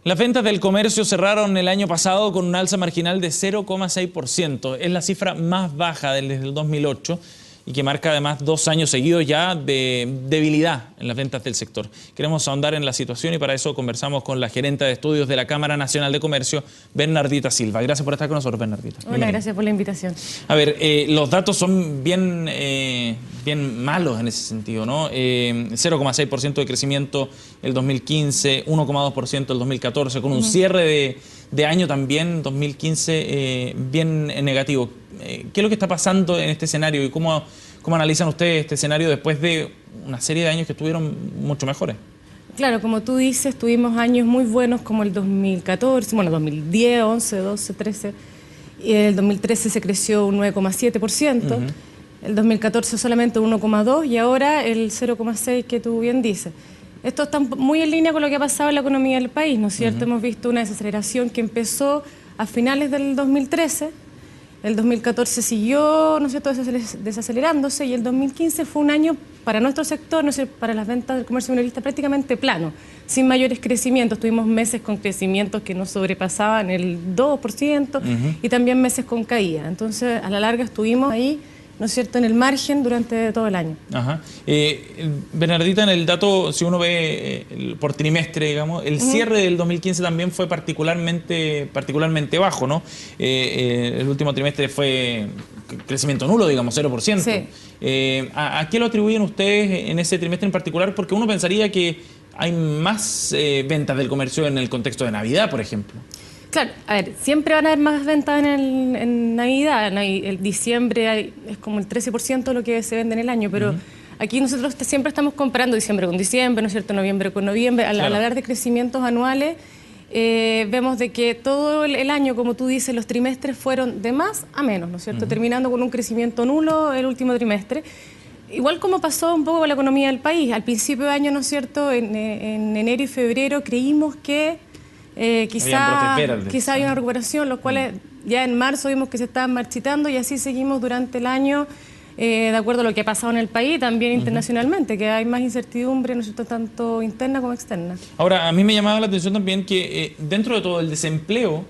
Las ventas del comercio cerraron el año pasado con un alza marginal de 0,6%. Es la cifra más baja desde el 2008 y que marca además 2 años seguidos ya de debilidad en las ventas del sector. Queremos ahondar en la situación y para eso conversamos con la gerente de estudios de la Cámara Nacional de Comercio, Bernardita Silva. Gracias por estar con nosotros, Bernardita. Hola, gracias por la invitación. A ver, los datos son bien malos en ese sentido, ¿no? 0,6% de crecimiento el 2015, 1,2% el 2014, con un cierre de año también, 2015, bien negativo. ¿Qué es lo que está pasando en este escenario y cómo analizan ustedes este escenario después de una serie de años que estuvieron mucho mejores? Claro, como tú dices, tuvimos años muy buenos como el 2014, bueno, 2010, 11, 12, 13, y el 2013 se creció un 9,7%, el 2014 solamente 1,2% y ahora el 0,6% que tú bien dices. Esto está muy en línea con lo que ha pasado en la economía del país, ¿no es cierto? Hemos visto una desaceleración que empezó a finales del 2013, el 2014 siguió, ¿no es cierto?, desacelerándose y el 2015 fue un año para nuestro sector, ¿no es cierto?, para las ventas del comercio minorista prácticamente plano, sin mayores crecimientos. Tuvimos meses con crecimientos que no sobrepasaban el 2% y también meses con caída. Entonces, a la larga estuvimos ahí, ¿no es cierto?, en el margen durante todo el año. Ajá. Bernardita, en el dato, si uno ve por trimestre, digamos, el cierre del 2015 también fue particularmente bajo, ¿no? El último trimestre fue crecimiento nulo, digamos, 0%. Sí. ¿A qué lo atribuyen ustedes en ese trimestre en particular? Porque uno pensaría que hay más ventas del comercio en el contexto de Navidad, por ejemplo. Claro, a ver, siempre van a haber más ventas en Navidad. El diciembre es como el 13% de lo que se vende en el año, pero aquí nosotros siempre estamos comparando diciembre con diciembre, ¿no es cierto?, noviembre con noviembre. Al hablar de crecimientos anuales, vemos de que todo el año, como tú dices, los trimestres fueron de más a menos, ¿no es cierto?, terminando con un crecimiento nulo el último trimestre. Igual como pasó un poco con la economía del país. Al principio de año, ¿no es cierto?, en enero y febrero creímos que quizá había una recuperación, los cuales ya en marzo vimos que se estaban marchitando y así seguimos durante el año, de acuerdo a lo que ha pasado en el país, también internacionalmente, que hay más incertidumbre, ¿no es cierto?, tanto interna como externa. Ahora, a mí me llamaba la atención también que dentro de todo el desempleo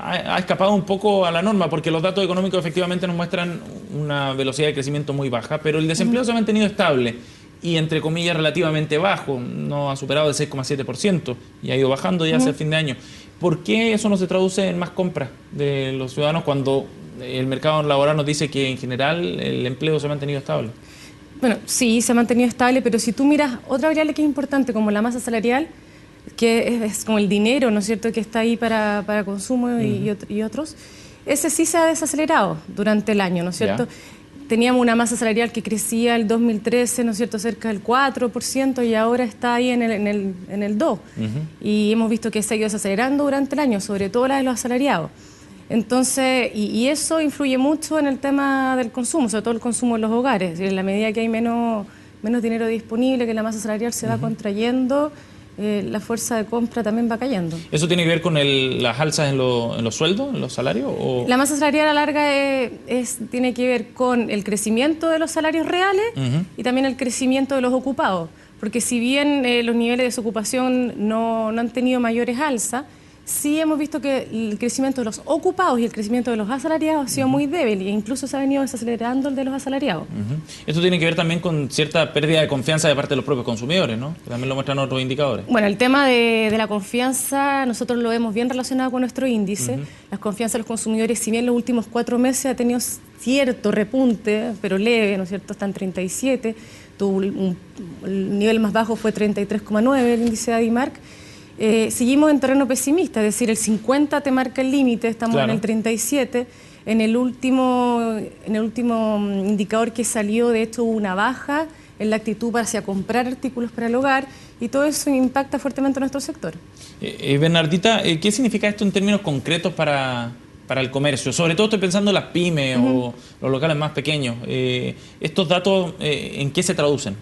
ha escapado un poco a la norma, porque los datos económicos efectivamente nos muestran una velocidad de crecimiento muy baja, pero el desempleo se ha mantenido estable y, entre comillas, relativamente bajo, no ha superado el 6,7% y ha ido bajando ya hacia el fin de año. ¿Por qué eso no se traduce en más compras de los ciudadanos cuando el mercado laboral nos dice que en general el empleo se ha mantenido estable? Bueno, sí, se ha mantenido estable, pero si tú miras otra variable que es importante, como la masa salarial, que es como el dinero, ¿no es cierto?, que está ahí para consumo y otros, ese sí se ha desacelerado durante el año, ¿no es cierto? Teníamos una masa salarial que crecía el 2013, ¿no es cierto?, cerca del 4% y ahora está ahí en el 2%. Y hemos visto que se ha ido desacelerando durante el año, sobre todo la de los asalariados. Entonces, y eso influye mucho en el tema del consumo, sobre todo el consumo en los hogares. En la medida que hay menos dinero disponible, que la masa salarial se va contrayendo, la fuerza de compra también va cayendo. ¿Eso tiene que ver con las alzas en los sueldos, en los salarios? ¿O? La masa salarial a la larga tiene que ver con el crecimiento de los salarios reales y también el crecimiento de los ocupados. Porque si bien los niveles de desocupación no han tenido mayores alzas, sí hemos visto que el crecimiento de los ocupados y el crecimiento de los asalariados ha sido muy débil e incluso se ha venido desacelerando el de los asalariados. Esto tiene que ver también con cierta pérdida de confianza de parte de los propios consumidores, ¿no? Que también lo muestran otros indicadores. Bueno, el tema de la confianza nosotros lo vemos bien relacionado con nuestro índice. La confianza de los consumidores, si bien los últimos 4 meses ha tenido cierto repunte, pero leve, ¿no es cierto?, está en 37, el nivel más bajo fue 33,9 el índice de Adimark. Seguimos en terreno pesimista, es decir, el 50 te marca el límite, estamos en el 37. En el último indicador que salió, de hecho, hubo una baja en la actitud hacia comprar artículos para el hogar y todo eso impacta fuertemente a nuestro sector. Bernardita, ¿qué significa esto en términos concretos para el comercio? Sobre todo estoy pensando en las pymes o los locales más pequeños. ¿Estos datos en qué se traducen?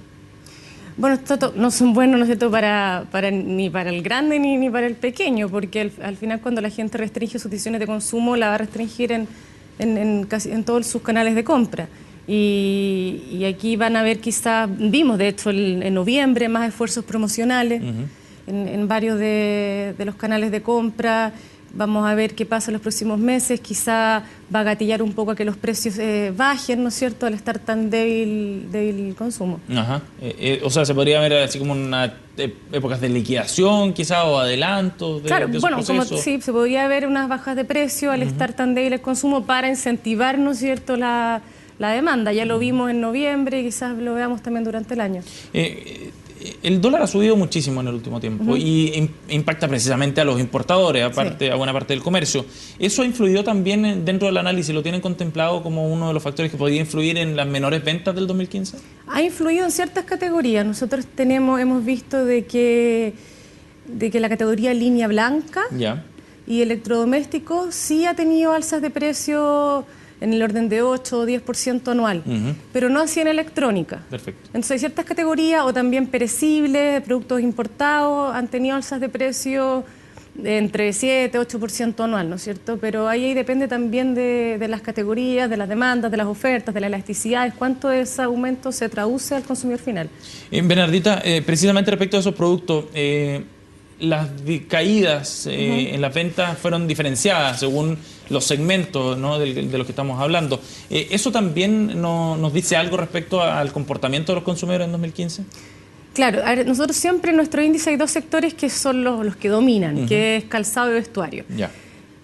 Bueno, estos datos no son buenos, ¿no es cierto?, ni para el grande ni para el pequeño, porque al final cuando la gente restringe sus decisiones de consumo, la va a restringir en todos sus canales de compra. Y aquí van a ver, quizás, vimos de hecho en noviembre más esfuerzos promocionales. en varios de los canales de compra. Vamos a ver qué pasa en los próximos meses. Quizá va a gatillar un poco a que los precios bajen, ¿no es cierto?, al estar tan débil el consumo. Ajá. O sea, se podría ver así como una épocas de liquidación, quizá, o adelantos de, claro, de esos bueno, como procesos. sí, se podría ver unas bajas de precio al estar tan débil el consumo para incentivar, ¿no es cierto?, la demanda. Ya lo vimos en noviembre y quizás lo veamos también durante el año. El dólar ha subido muchísimo en el último tiempo y impacta precisamente a los importadores, aparte, a buena parte del comercio. ¿Eso ha influido también dentro del análisis? ¿Lo tienen contemplado como uno de los factores que podría influir en las menores ventas del 2015? Ha influido en ciertas categorías. Nosotros hemos visto de que la categoría línea blanca y electrodomésticos sí ha tenido alzas de precio en el orden de 8 o 10% anual, pero no así en electrónica. Perfecto. Entonces hay ciertas categorías, o también perecibles, productos importados, han tenido alzas de precio de entre 7 y 8% anual, ¿no es cierto? Pero ahí depende también de las categorías, de las demandas, de las ofertas, de la elasticidad, cuánto de ese aumento se traduce al consumidor final. Bernardita, precisamente respecto a esos productos, las caídas en las ventas fueron diferenciadas según los segmentos, ¿no?, de los que estamos hablando. ¿Eso también nos dice algo respecto al comportamiento de los consumidores en 2015? Claro, a ver, nosotros siempre en nuestro índice hay dos sectores que son los que dominan, que es calzado y vestuario. Ya.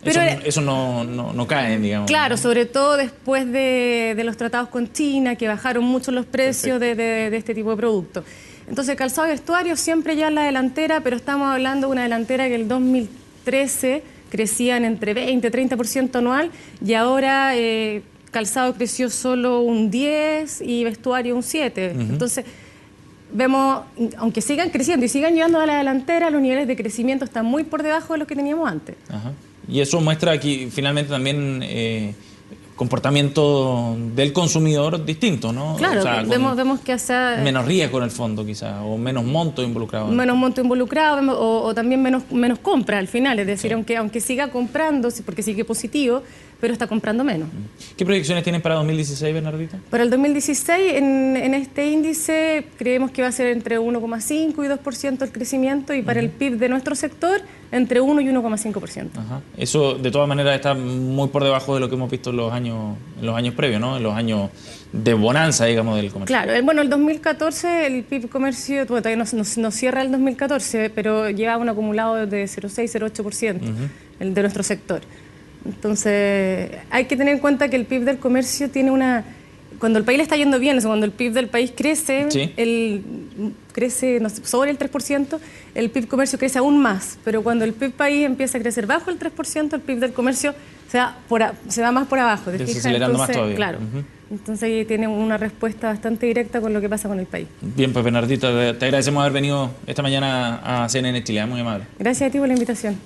Pero eso no cae, digamos. Claro, ¿no? sobre todo después de los tratados con China, que bajaron mucho los precios de este tipo de productos. Entonces, calzado y vestuario siempre ya en la delantera, pero estamos hablando de una delantera que el 2013 crecían entre 20 y 30% anual, y ahora calzado creció solo un 10% y vestuario un 7%. Entonces, vemos, aunque sigan creciendo y sigan llegando a la delantera, los niveles de crecimiento están muy por debajo de los que teníamos antes. Ajá. Y eso muestra aquí finalmente también comportamiento del consumidor distinto, ¿no? Claro, o sea, vemos que hace menos riesgo en el fondo quizás, o menos monto involucrado. Menos monto involucrado, o también menos compra al final, es decir, aunque siga comprando, porque sigue positivo, pero está comprando menos. ¿Qué proyecciones tienen para 2016, Bernardita? Para el 2016, en este índice, creemos que va a ser entre 1,5 y 2% el crecimiento, y para el PIB de nuestro sector, entre 1 y 1,5%. Ajá. Eso, de todas maneras, está muy por debajo de lo que hemos visto en los años previos, ¿no? En los años de bonanza, digamos, del comercio. Claro, bueno, el 2014, el PIB comercio, bueno, todavía no cierra el 2014, pero lleva un acumulado de 0,6, 0,8%, el de nuestro sector. Entonces, hay que tener en cuenta que el PIB del comercio tiene cuando el país le está yendo bien, o sea, cuando el PIB del país crece, crece sobre el 3%, el PIB comercio crece aún más. Pero cuando el PIB país empieza a crecer bajo el 3%, el PIB del comercio se va más por abajo. Desacelerando más todavía. Claro. Entonces ahí tiene una respuesta bastante directa con lo que pasa con el país. Bien, pues Bernardita, te agradecemos haber venido esta mañana a CNN Chile, muy amable. Gracias a ti por la invitación.